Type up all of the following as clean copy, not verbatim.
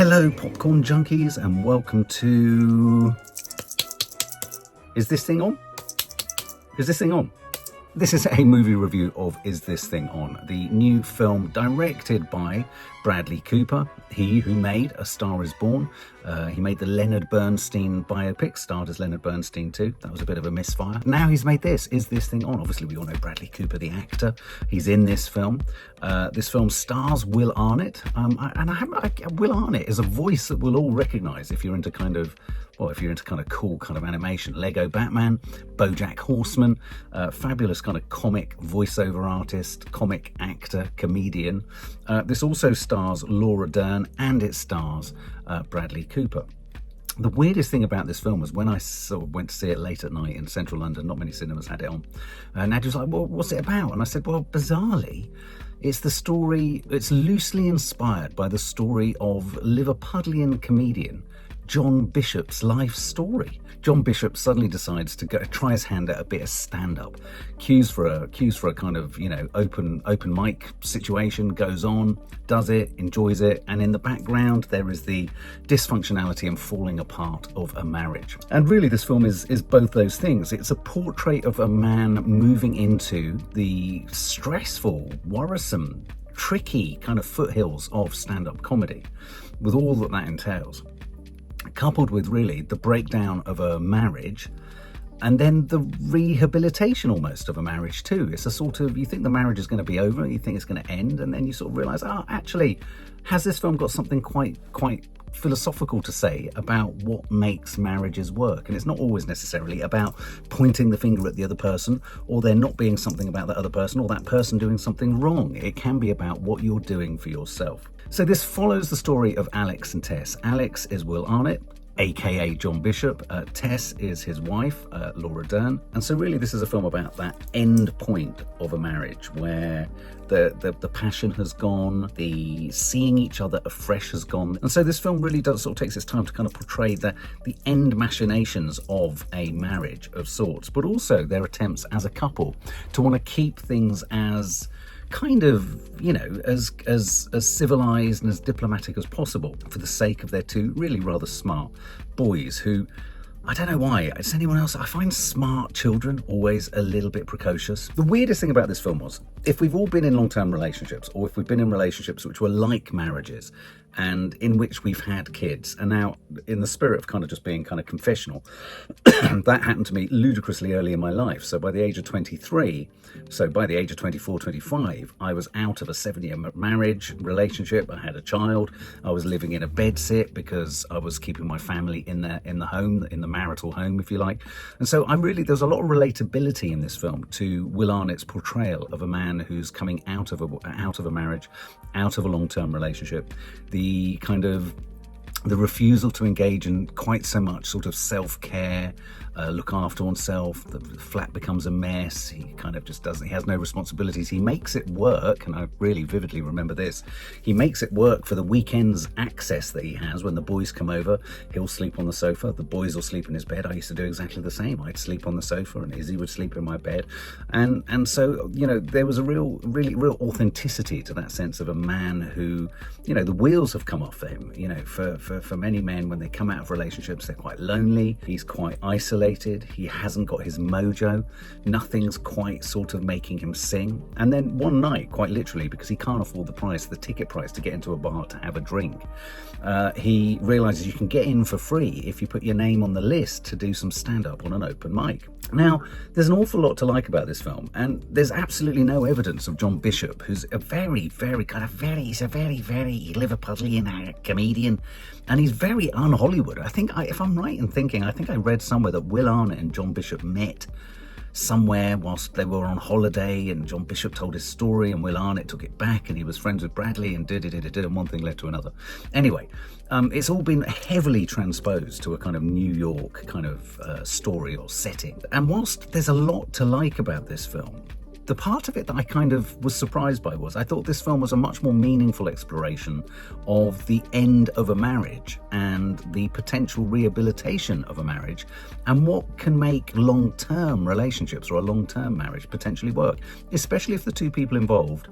Hello, popcorn junkies, and welcome to... Is this thing on? Is this thing on? This is a movie review of Is This Thing On? The new film directed by Bradley Cooper, he who made A Star Is Born. He made the Leonard Bernstein biopic, starred as Leonard Bernstein too. That was a bit of a misfire. Now he's made this, Is This Thing On? Obviously we all know Bradley Cooper, the actor. He's in this film. This film stars Will Arnett. Will Arnett is a voice that we'll all recognise if you're into kind of cool kind of animation. Lego Batman, BoJack Horseman, fabulous kind of comic voiceover artist, comic actor, comedian. This also stars Laura Dern and it stars Bradley Cooper. The weirdest thing about this film was when I went to see it late at night in central London, not many cinemas had it on, and Andra was like, well, what's it about? And I said, well, bizarrely, it's the story, it's loosely inspired by the story of Liverpudlian comedian John Bishop's life story. John Bishop suddenly decides to try his hand at a bit of stand-up. Cues for a kind of, open mic situation, goes on, does it, enjoys it, and in the background there is the dysfunctionality and falling apart of a marriage. And really this film is both those things. It's a portrait of a man moving into the stressful, worrisome, tricky kind of foothills of stand-up comedy, with all that entails, coupled with really the breakdown of a marriage and then the rehabilitation almost of a marriage too. It's a sort of, you think the marriage is going to be over, you think it's going to end, and then you sort of realise, actually, has this film got something quite philosophical to say about what makes marriages work? And it's not always necessarily about pointing the finger at the other person, or there not being something about that other person, or that person doing something wrong. It can be about what you're doing for yourself. So this follows the story of Alex and Tess. Alex is Will Arnett, aka John Bishop. Tess is his wife, Laura Dern. And so really this is a film about that end point of a marriage where the passion has gone, the seeing each other afresh has gone. And so this film really does sort of takes its time to kind of portray the end machinations of a marriage of sorts, but also their attempts as a couple to want to keep things as kind of, as civilized and as diplomatic as possible for the sake of their two really rather smart boys who, I don't know why, it's anyone else, I find smart children always a little bit precocious. The weirdest thing about this film was, if we've all been in long-term relationships, or if we've been in relationships which were like marriages and in which we've had kids, and now in the spirit of kind of just being kind of confessional, that happened to me ludicrously early in my life. So by the age of 23, so by the age of 24, 25, I was out of a 7-year marriage relationship. I had a child. I was living in a bedsit because I was keeping my family in the home, in the marital home, if you like. And so there's a lot of relatability in this film to Will Arnett's portrayal of a man who's coming out of a marriage, out of a long-term relationship. The refusal to engage in quite so much sort of self-care, look after oneself. The flat becomes a mess. He kind of just doesn't, he has no responsibilities. He makes it work, and I really vividly remember this. He makes it work for the weekends access that he has. When the boys come over, he'll sleep on the sofa. The boys will sleep in his bed. I used to do exactly the same. I'd sleep on the sofa and Izzy would sleep in my bed. And so, there was a really real authenticity to that sense of a man who, the wheels have come off for him. For many men, when they come out of relationships, they're quite lonely. He's quite isolated. He hasn't got his mojo. Nothing's quite sort of making him sing. And then one night, quite literally, because he can't afford the ticket price to get into a bar to have a drink, he realizes you can get in for free if you put your name on the list to do some stand-up on an open mic. Now, there's an awful lot to like about this film, and there's absolutely no evidence of John Bishop, who's a very he's a very Liverpudlian comedian, and he's very un-Hollywood. If I'm right in thinking, I think I read somewhere that Will Arnett and John Bishop met somewhere whilst they were on holiday, and John Bishop told his story and Will Arnett took it back, and he was friends with Bradley and and one thing led to another. Anyway, it's all been heavily transposed to a kind of New York kind of story or setting. And whilst there's a lot to like about this film, the part of it that I kind of was surprised by was I thought this film was a much more meaningful exploration of the end of a marriage and the potential rehabilitation of a marriage and what can make long-term relationships or a long-term marriage potentially work, especially if the two people involved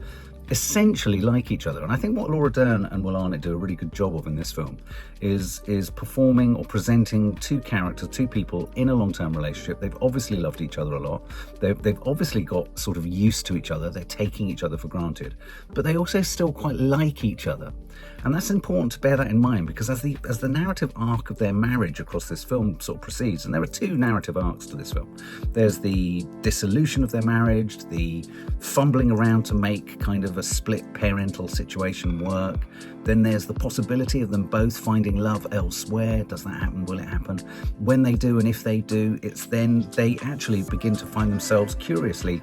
essentially like each other. And I think what Laura Dern and Will Arnett do a really good job of in this film is performing or presenting two characters, two people in a long-term relationship. They've obviously loved each other a lot. They've obviously got sort of used to each other. They're taking each other for granted, but they also still quite like each other. And that's important to bear that in mind, because as the narrative arc of their marriage across this film sort of proceeds, and there are two narrative arcs to this film. There's the dissolution of their marriage, the fumbling around to make kind of a split parental situation work. Then there's the possibility of them both finding love elsewhere. Does that happen? Will it happen? When they do, and if they do, it's then they actually begin to find themselves curiously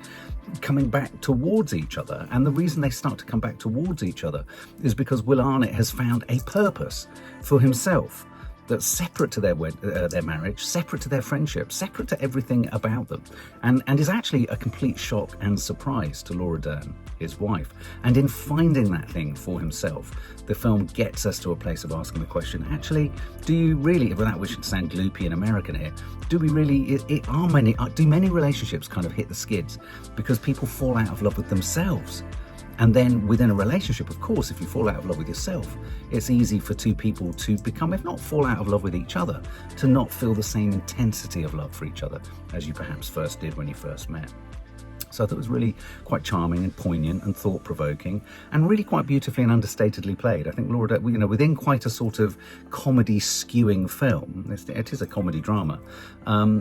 coming back towards each other. And the reason they start to come back towards each other is because Will Arnett has found a purpose for himself that's separate to their marriage, separate to their friendship, separate to everything about them, and is actually a complete shock and surprise to Laura Dern, his wife. And in finding that thing for himself, the film gets us to a place of asking the question, actually, do you really, without wishing to sound gloopy and American here, do many relationships kind of hit the skids because people fall out of love with themselves? And then within a relationship, of course, if you fall out of love with yourself, it's easy for two people to become, if not fall out of love with each other, to not feel the same intensity of love for each other as you perhaps first did when you first met. So I thought it was really quite charming and poignant and thought-provoking, and really quite beautifully and understatedly played. I think Laura Dern, within quite a sort of comedy skewing film, it is a comedy drama,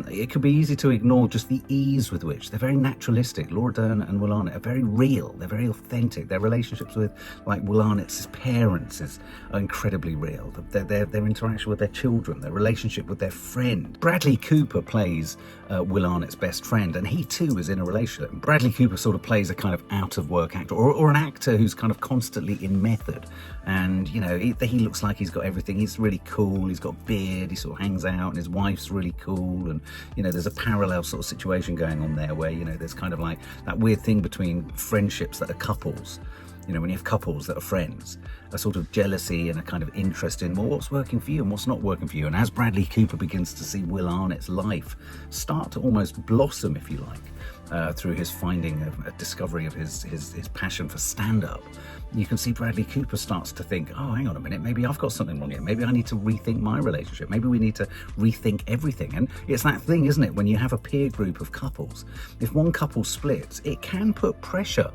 it could be easy to ignore just the ease with which they're very naturalistic. Laura Dern and Will Arnett are very real, they're very authentic. Their relationships with, like, Will Arnett's parents are incredibly real. Their interaction with their children, their relationship with their friend. Bradley Cooper plays Will Arnett's best friend, and he too is in a relationship. Bradley Cooper sort of plays a kind of out-of-work actor, or an actor who's kind of constantly in method. And, he looks like he's got everything. He's really cool, he's got a beard, he sort of hangs out, and his wife's really cool. And, there's a parallel sort of situation going on there where, there's kind of like that weird thing between friendships that are couples. When you have couples that are friends, a sort of jealousy and a kind of interest in, well, what's working for you and what's not working for you. And as Bradley Cooper begins to see Will Arnett's life start to almost blossom, if you like, through his finding a discovery of his passion for stand-up, you can see Bradley Cooper starts to think, oh, hang on a minute, maybe I've got something wrong here. Maybe I need to rethink my relationship. Maybe we need to rethink everything. And it's that thing, isn't it, when you have a peer group of couples, if one couple splits, it can put pressure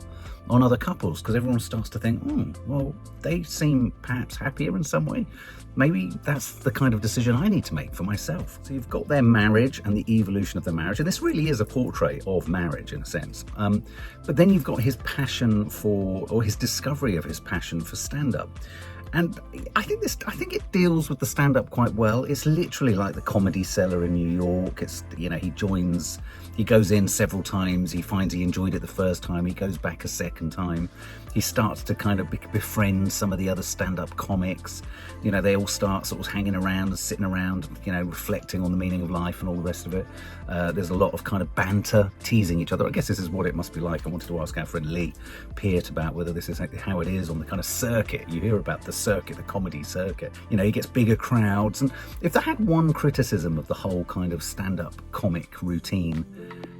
on other couples, because everyone starts to think, well, they seem perhaps happier in some way. Maybe that's the kind of decision I need to make for myself. So you've got their marriage and the evolution of their marriage, and this really is a portrait of marriage in a sense. But then you've got his passion for, or his discovery of his passion for stand-up. And I think it deals with the stand-up quite well. It's literally like the Comedy Cellar in New York. It's, he goes in several times. He finds he enjoyed it the first time. He goes back a second time. He starts to kind of befriend some of the other stand-up comics. They all start sort of hanging around and sitting around, reflecting on the meaning of life and all the rest of it. There's a lot of kind of banter, teasing each other. I guess this is what it must be like. I wanted to ask our friend Lee Peart about whether this is how it is on the kind of circuit. You hear about the circuit, the comedy circuit. He gets bigger crowds. And if I had one criticism of the whole kind of stand-up comic routine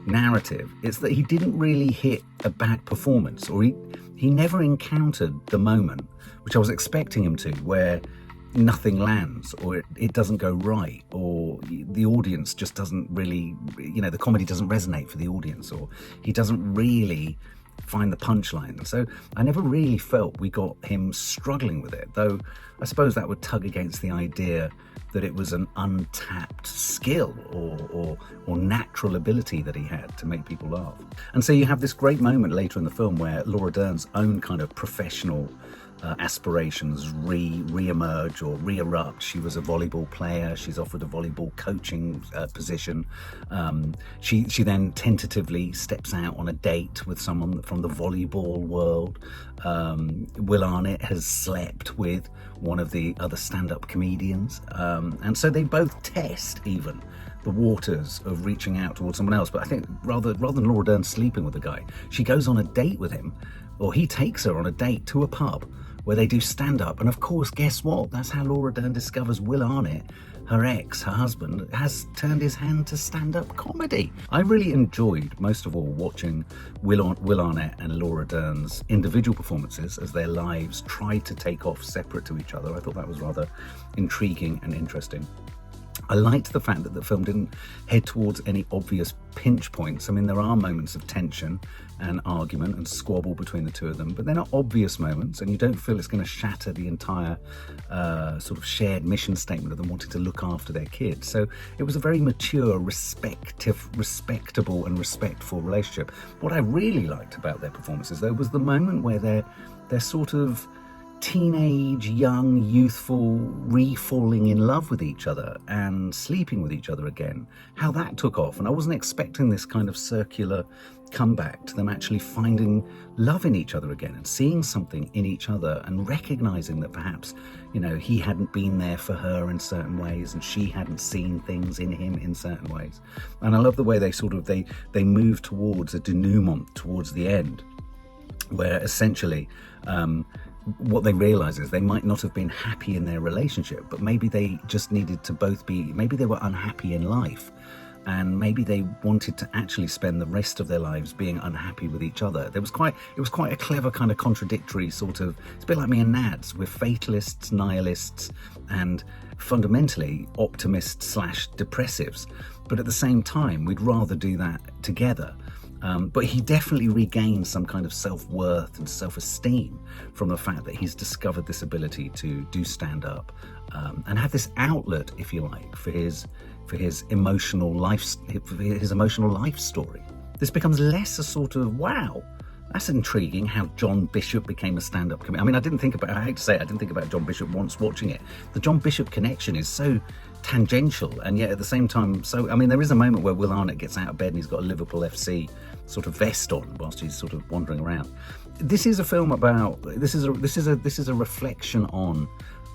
narrative, it's that he didn't really hit a bad performance, or he never encountered the moment, which I was expecting him to, where nothing lands, or it doesn't go right, or the audience just doesn't really, the comedy doesn't resonate for the audience, or he doesn't really find the punchline. So I never really felt we got him struggling with it, though I suppose that would tug against the idea that it was an untapped skill or natural ability that he had to make people laugh. And so you have this great moment later in the film where Laura Dern's own kind of professional aspirations re-emerge or re-erupt. She was a volleyball player. She's offered a volleyball coaching position. She then tentatively steps out on a date with someone from the volleyball world. Will Arnett has slept with one of the other stand-up comedians. And so they both test even the waters of reaching out towards someone else. But I think rather than Laura Dern sleeping with the guy, she goes on a date with him, or he takes her on a date to a pub where they do stand-up. And of course, guess what? That's how Laura Dern discovers Will Arnett, her ex, her husband, has turned his hand to stand-up comedy. I really enjoyed, most of all, watching Will Arnett and Laura Dern's individual performances as their lives tried to take off separate to each other. I thought that was rather intriguing and interesting. I liked the fact that the film didn't head towards any obvious pinch points. I mean, there are moments of tension and argument and squabble between the two of them, but they're not obvious moments, and you don't feel it's going to shatter the entire sort of shared mission statement of them wanting to look after their kids. So it was a very mature, respectable and respectful relationship. What I really liked about their performances, though, was the moment where they're sort of teenage, young, youthful, re-falling in love with each other and sleeping with each other again. How that took off. And I wasn't expecting this kind of circular comeback to them actually finding love in each other again and seeing something in each other and recognizing that perhaps, you know, he hadn't been there for her in certain ways and she hadn't seen things in him in certain ways. And I love the way they sort of, they move towards a denouement towards the end, where essentially, what they realise is they might not have been happy in their relationship, but maybe they just needed to both be, maybe they were unhappy in life, and maybe they wanted to actually spend the rest of their lives being unhappy with each other. It was quite a clever kind of contradictory sort of, it's a bit like me and Nads. We're fatalists, nihilists, and fundamentally optimists / depressives. But at the same time, we'd rather do that together. But he definitely regained some kind of self-worth and self-esteem from the fact that he's discovered this ability to do stand-up and have this outlet, if you like, for his emotional life story. This becomes less a sort of, wow, that's intriguing how John Bishop became a stand-up comedian. I mean, I hate to say it, I didn't think about John Bishop once watching it. The John Bishop connection is so tangential, and yet at the same time, so, I mean, there is a moment where Will Arnett gets out of bed and he's got a Liverpool FC sort of vest on whilst he's sort of wandering around. This is a film about, this is a reflection on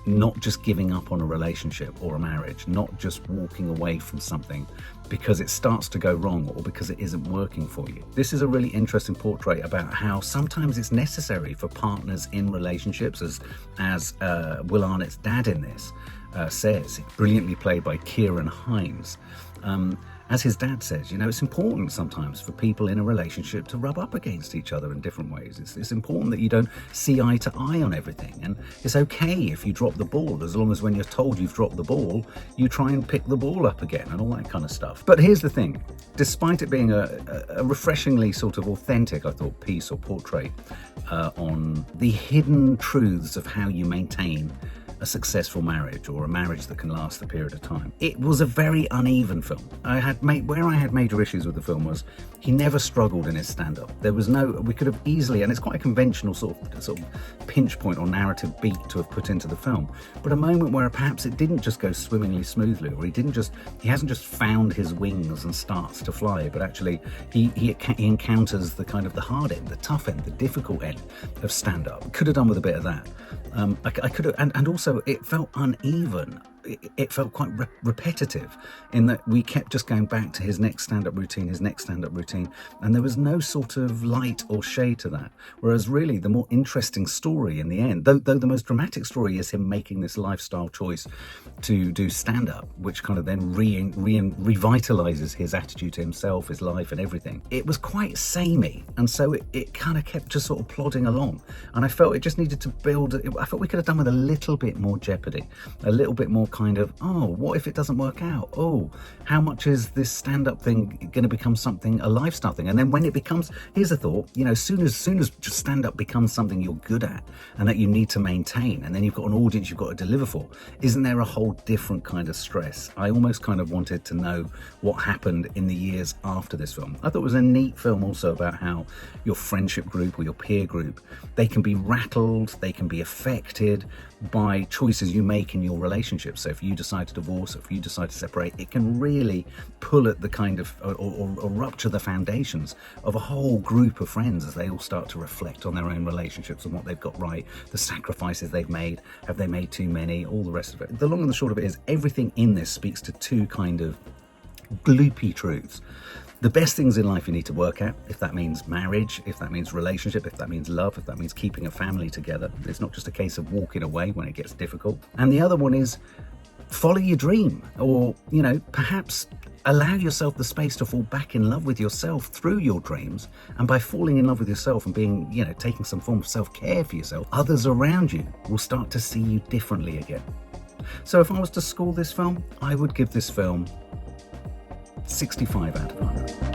not just giving up on a relationship or a marriage, not just walking away from something because it starts to go wrong or because it isn't working for you. This is a really interesting portrait about how sometimes it's necessary for partners in relationships, as Will Arnett's dad in this says, brilliantly played by Ciarán Hinds. As his dad says, you know, it's important sometimes for people in a relationship to rub up against each other in different ways. It's important that you don't see eye to eye on everything. And it's okay if you drop the ball, as long as when you're told you've dropped the ball, you try and pick the ball up again and all that kind of stuff. But here's the thing. Despite it being a refreshingly sort of authentic, I thought, piece or portrait on the hidden truths of how you maintain a successful marriage or a marriage that can last a period of time. It was a very uneven film. Where I had major issues with the film was he never struggled in his stand-up. There was we could have easily, and it's quite a conventional sort of pinch point or narrative beat to have put into the film, but a moment where perhaps it didn't just go swimmingly smoothly, or he hasn't just found his wings and starts to fly, but actually he encounters the kind of the hard end, the tough end, the difficult end of stand-up. Could have done with a bit of that. I could have, and also it felt uneven. It felt quite repetitive in that we kept just going back to his next stand-up routine, and there was no sort of light or shade to that. Whereas really the more interesting story in the end, though the most dramatic story is him making this lifestyle choice to do stand-up, which kind of then revitalizes his attitude to himself, his life and everything. It was quite samey, and so it kind of kept just sort of plodding along. And I felt it just needed to build, I felt we could have done with a little bit more jeopardy, a little bit more kind of, oh, what if it doesn't work out? Oh, how much is this stand-up thing going to become something, a lifestyle thing? And then when it becomes, here's a thought, you know, soon as just stand-up becomes something you're good at and that you need to maintain, and then you've got an audience you've got to deliver for, isn't there a whole different kind of stress? I almost kind of wanted to know what happened in the years after this film. I thought it was a neat film also about how your friendship group or your peer group, they can be rattled, they can be affected by choices you make in your relationship. So if you decide to divorce, or if you decide to separate, it can really pull at the kind of, or rupture the foundations of a whole group of friends as they all start to reflect on their own relationships and what they've got right, the sacrifices they've made, have they made too many, all the rest of it. The long and the short of it is everything in this speaks to two kind of gloopy truths. The best things in life you need to work at, if that means marriage, if that means relationship, if that means love, if that means keeping a family together. It's not just a case of walking away when it gets difficult. And the other one is follow your dream, or, you know, perhaps allow yourself the space to fall back in love with yourself through your dreams. And by falling in love with yourself and being, you know, taking some form of self-care for yourself, others around you will start to see you differently again. So if I was to score this film, I would give this film 65 out of 100.